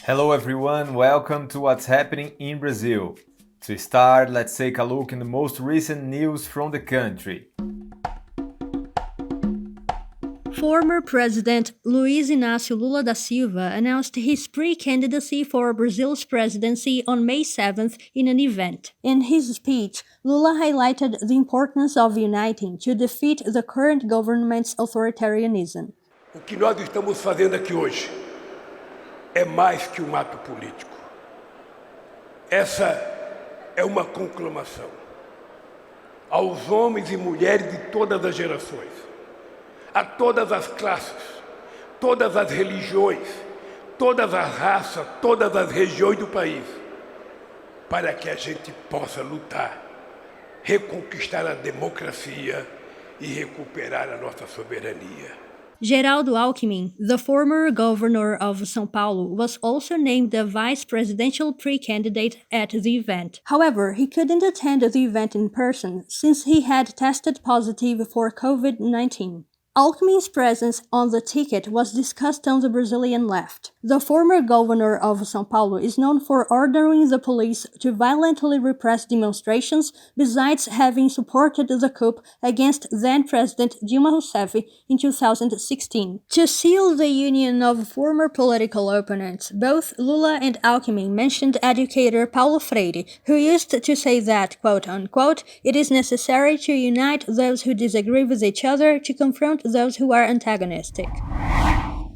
Hello everyone, welcome to What's Happening in Brazil. To start, let's take a look in the most recent news from the country. Former President Luiz Inácio Lula da Silva announced his pre-candidacy for Brazil's presidency on May 7th in an event. In his speech, Lula highlighted the importance of uniting to defeat the current government's authoritarianism. O que nós estamos fazendo aqui hoje é mais que um ato político. Essa é uma conclamação aos homens e mulheres de todas as gerações, a todas as classes, todas as religiões, todas as raças, todas as regiões do país, para que a gente possa lutar, reconquistar a democracia e recuperar a nossa soberania. Geraldo Alckmin, the former governor of São Paulo, was also named the vice presidential pre-candidate at the event. However, he couldn't attend the event in person since he had tested positive for COVID-19. Alckmin's presence on the ticket was discussed on the Brazilian left. The former governor of São Paulo is known for ordering the police to violently repress demonstrations, besides having supported the coup against then-President Dilma Rousseff in 2016. To seal the union of former political opponents, both Lula and Alckmin mentioned educator Paulo Freire, who used to say that, quote-unquote, it is necessary to unite those who disagree with each other to confront those who are antagonistic.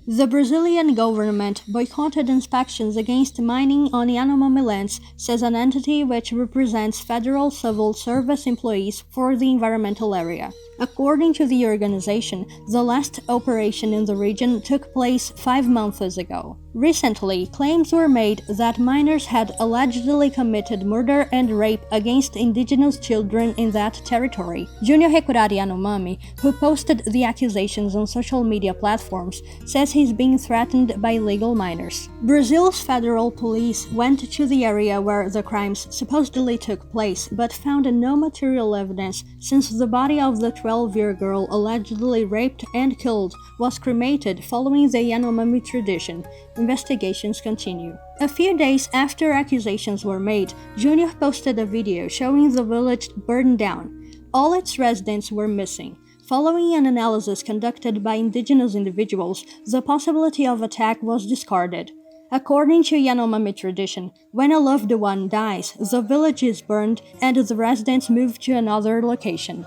The Brazilian government boycotted inspections against mining on Yanomami lands, says an entity which represents federal civil service employees for the environmental area. According to the organization, the last operation in the region took place 5 months ago. Recently, claims were made that miners had allegedly committed murder and rape against indigenous children in that territory. Junior Recurari Yanomami, who posted the accusations on social media platforms, says he's being threatened by illegal miners. Brazil's federal police went to the area where the crimes supposedly took place, but found no material evidence since the body of the 12-year girl allegedly raped and killed was cremated following the Yanomami tradition. Investigations continue. A few days after accusations were made, Junior posted a video showing the village burned down. All its residents were missing. Following an analysis conducted by indigenous individuals, the possibility of attack was discarded. According to Yanomami tradition, when a loved one dies, the village is burned and the residents move to another location.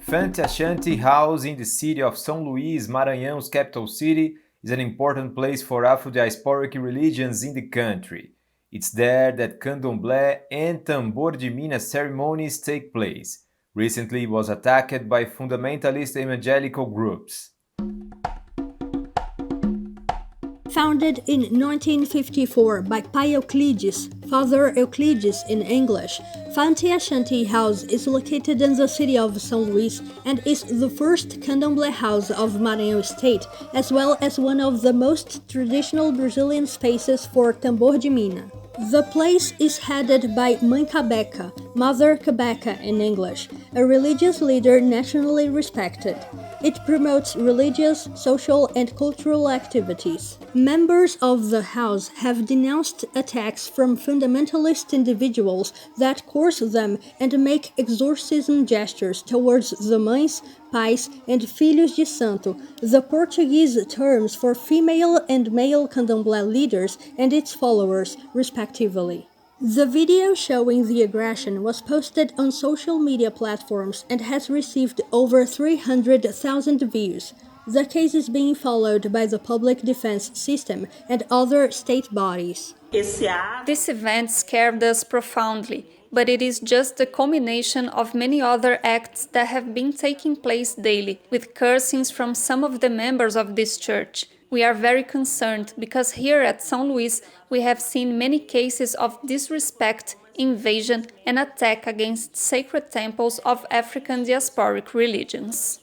Fanti Ashanti House in the city of São Luís, Maranhão's capital city, is an important place for afro-diasporic religions in the country. It's there that Candomblé and tambor de mina ceremonies take place. Recently it was attacked by fundamentalist evangelical groups. Founded in 1954 by Pai Euclides, Father Euclides in English, Fanti Ashanti House is located in the city of São Luís and is the first Candomblé house of Maranhão state, as well as one of the most traditional Brazilian spaces for tambor de mina. The place is headed by Mãe Cabeca, Mother Cabeca in English, a religious leader nationally respected. It promotes religious, social, and cultural activities. Members of the house have denounced attacks from fundamentalist individuals that coerce them and make exorcism gestures towards the mães, pais, and filhos de santo, the Portuguese terms for female and male Candomblé leaders and its followers, respectively. The video showing the aggression was posted on social media platforms and has received over 300,000 views. The case is being followed by the Public Defense System and other state bodies. This event scared us profoundly, but it is just the culmination of many other acts that have been taking place daily, with cursings from some of the members of this church. We are very concerned because here at São Luís we have seen many cases of disrespect, invasion, and attack against sacred temples of African diasporic religions.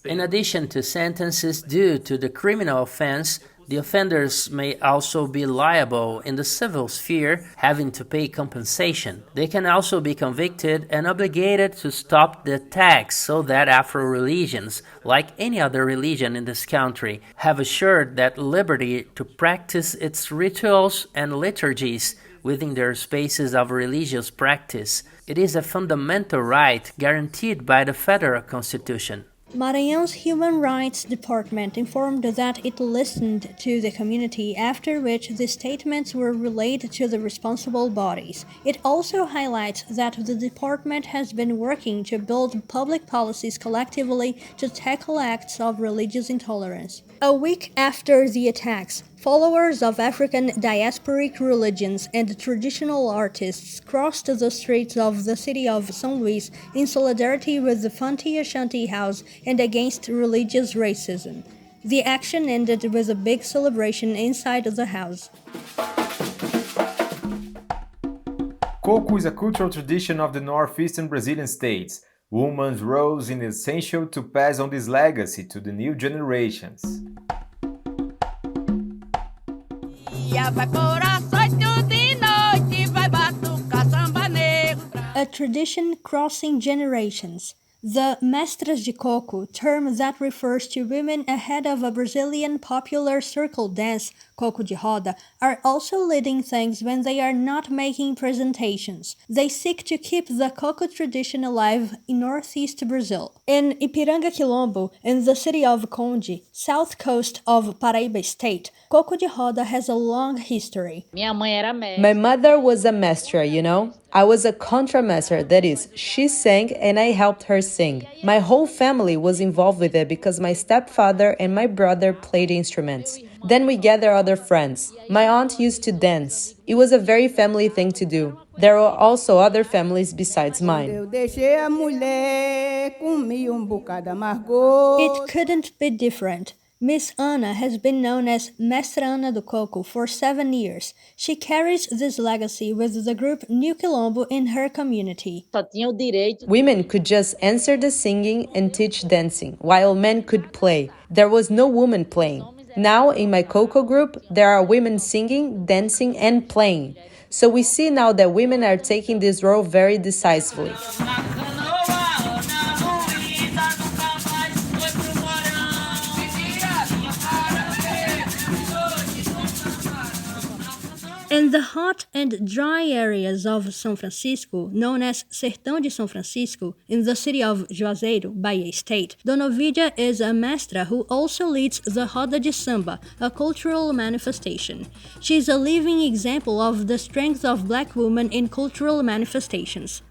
In addition to sentences due to the criminal offense, The offenders may also be liable in the civil sphere, having to pay compensation. They can also be convicted and obligated to stop the attacks so that Afro-religions, like any other religion in this country, have assured that liberty to practice its rituals and liturgies within their spaces of religious practice. It is a fundamental right guaranteed by the federal constitution. Maranhão's Human Rights Department informed that it listened to the community, after which the statements were relayed to the responsible bodies. It also highlights that the department has been working to build public policies collectively to tackle acts of religious intolerance. A week after the attacks, followers of African diasporic religions and traditional artists crossed the streets of the city of São Luís in solidarity with the Fanti Ashanti House and against religious racism. The action ended with a big celebration inside the house. Coco is a cultural tradition of the northeastern Brazilian states. Women's role is essential to pass on this legacy to the new generations. A tradition crossing generations. The mestras de coco, term that refers to women ahead of a Brazilian popular circle dance, coco de roda, are also leading things when they are not making presentations. They seek to keep the coco tradition alive in northeast Brazil. In Ipiranga Quilombo, in the city of Conde, south coast of Paraíba state, coco de roda has a long history. My mother was a mestra, you know? I was a contramaster, that is, she sang and I helped her sing. My whole family was involved with it because my stepfather and my brother played instruments. Then we gathered other friends. My aunt used to dance. It was a very family thing to do. There were also other families besides mine. It couldn't be different. Miss Ana has been known as Mestra Ana do Coco for 7 years. She carries this legacy with the group New Quilombo in her community. Women could just answer the singing and teach dancing, while men could play. There was no woman playing. Now, in my Coco group, there are women singing, dancing, and playing. So we see now that women are taking this role very decisively. In the hot and dry areas of São Francisco, known as Sertão de São Francisco, in the city of Juazeiro, Bahia State, Dona Ovidia is a mestra who also leads the Roda de Samba, a cultural manifestation. She is a living example of the strength of black women in cultural manifestations.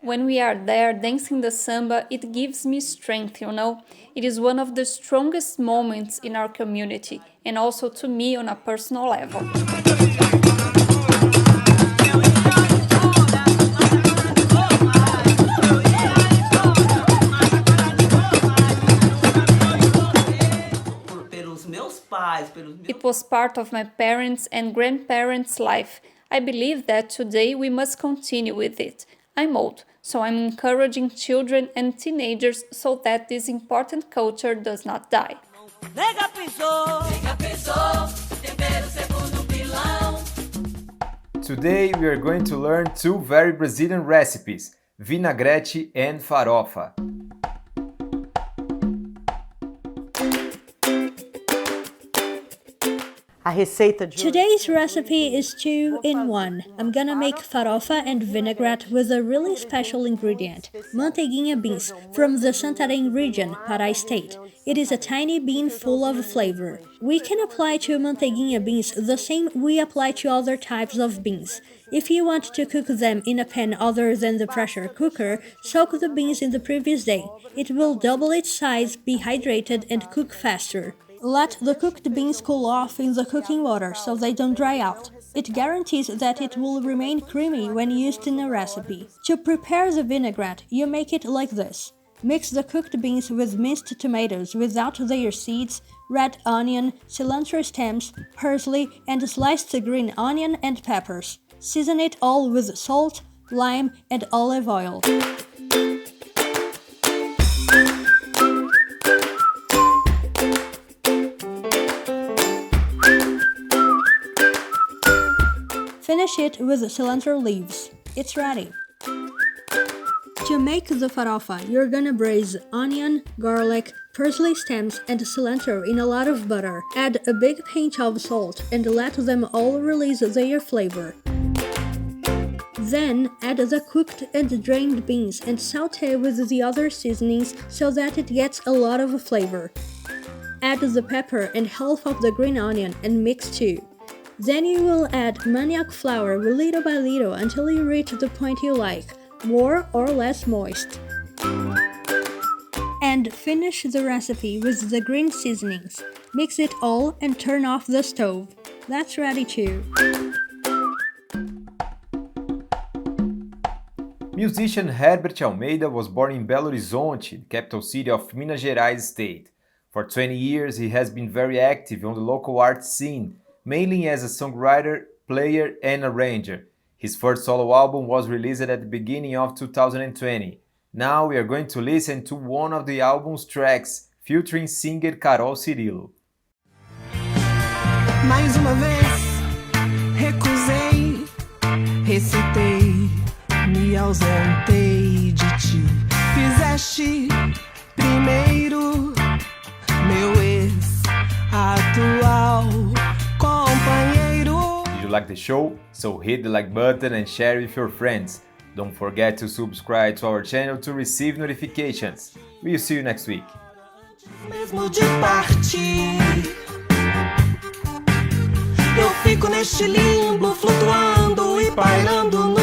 When we are there dancing the samba, it gives me strength, you know. It is one of the strongest moments in our community, and also to me on a personal level. It was part of my parents' and grandparents' life. I believe that today we must continue with it. I'm old, so I'm encouraging children and teenagers so that this important culture does not die. Today we are going to learn 2 very Brazilian recipes, vinagrette and farofa. Today's recipe is 2 in 1. I'm gonna make farofa and vinaigrette with a really special ingredient, manteiguinha beans, from the Santarém region, Pará state. It is a tiny bean full of flavor. We can apply to manteiguinha beans the same we apply to other types of beans. If you want to cook them in a pan other than the pressure cooker, soak the beans in the previous day. It will double its size, be hydrated, and cook faster. Let the cooked beans cool off in the cooking water so they don't dry out. It guarantees that it will remain creamy when used in a recipe. To prepare the vinaigrette, you make it like this. Mix the cooked beans with minced tomatoes without their seeds, red onion, cilantro stems, parsley, and sliced green onion and peppers. Season it all with salt, lime, and olive oil. finish it with cilantro leaves. It's ready. To make the farofa, you're gonna braise onion, garlic, parsley stems, and cilantro in a lot of butter. Add a big pinch of salt and let them all release their flavor. Then add the cooked and drained beans and saute with the other seasonings so that it gets a lot of flavor. Add the pepper and half of the green onion and mix too. Then you will add manioc flour little by little until you reach the point you like, more or less moist. And finish the recipe with the green seasonings. Mix it all and turn off the stove. That's ready too. Musician Herbert Almeida was born in Belo Horizonte, the capital city of Minas Gerais state. For 20 years, he has been very active on the local art scene, mainly as a songwriter, player, and arranger. His first solo album was released at the beginning of 2020. Now we are going to listen to one of the album's tracks, featuring singer Carol Cirillo. Mais uma vez, recusei, recitei, me ausentei de ti. Fizeste primeiro, meu ex-atual companheiro. Did you like the show? So hit the like button and share with your friends. Don't forget to subscribe to our channel to receive notifications. We'll see you next week. Mesmo de partir, eu fico neste limbo, flutuando e pairando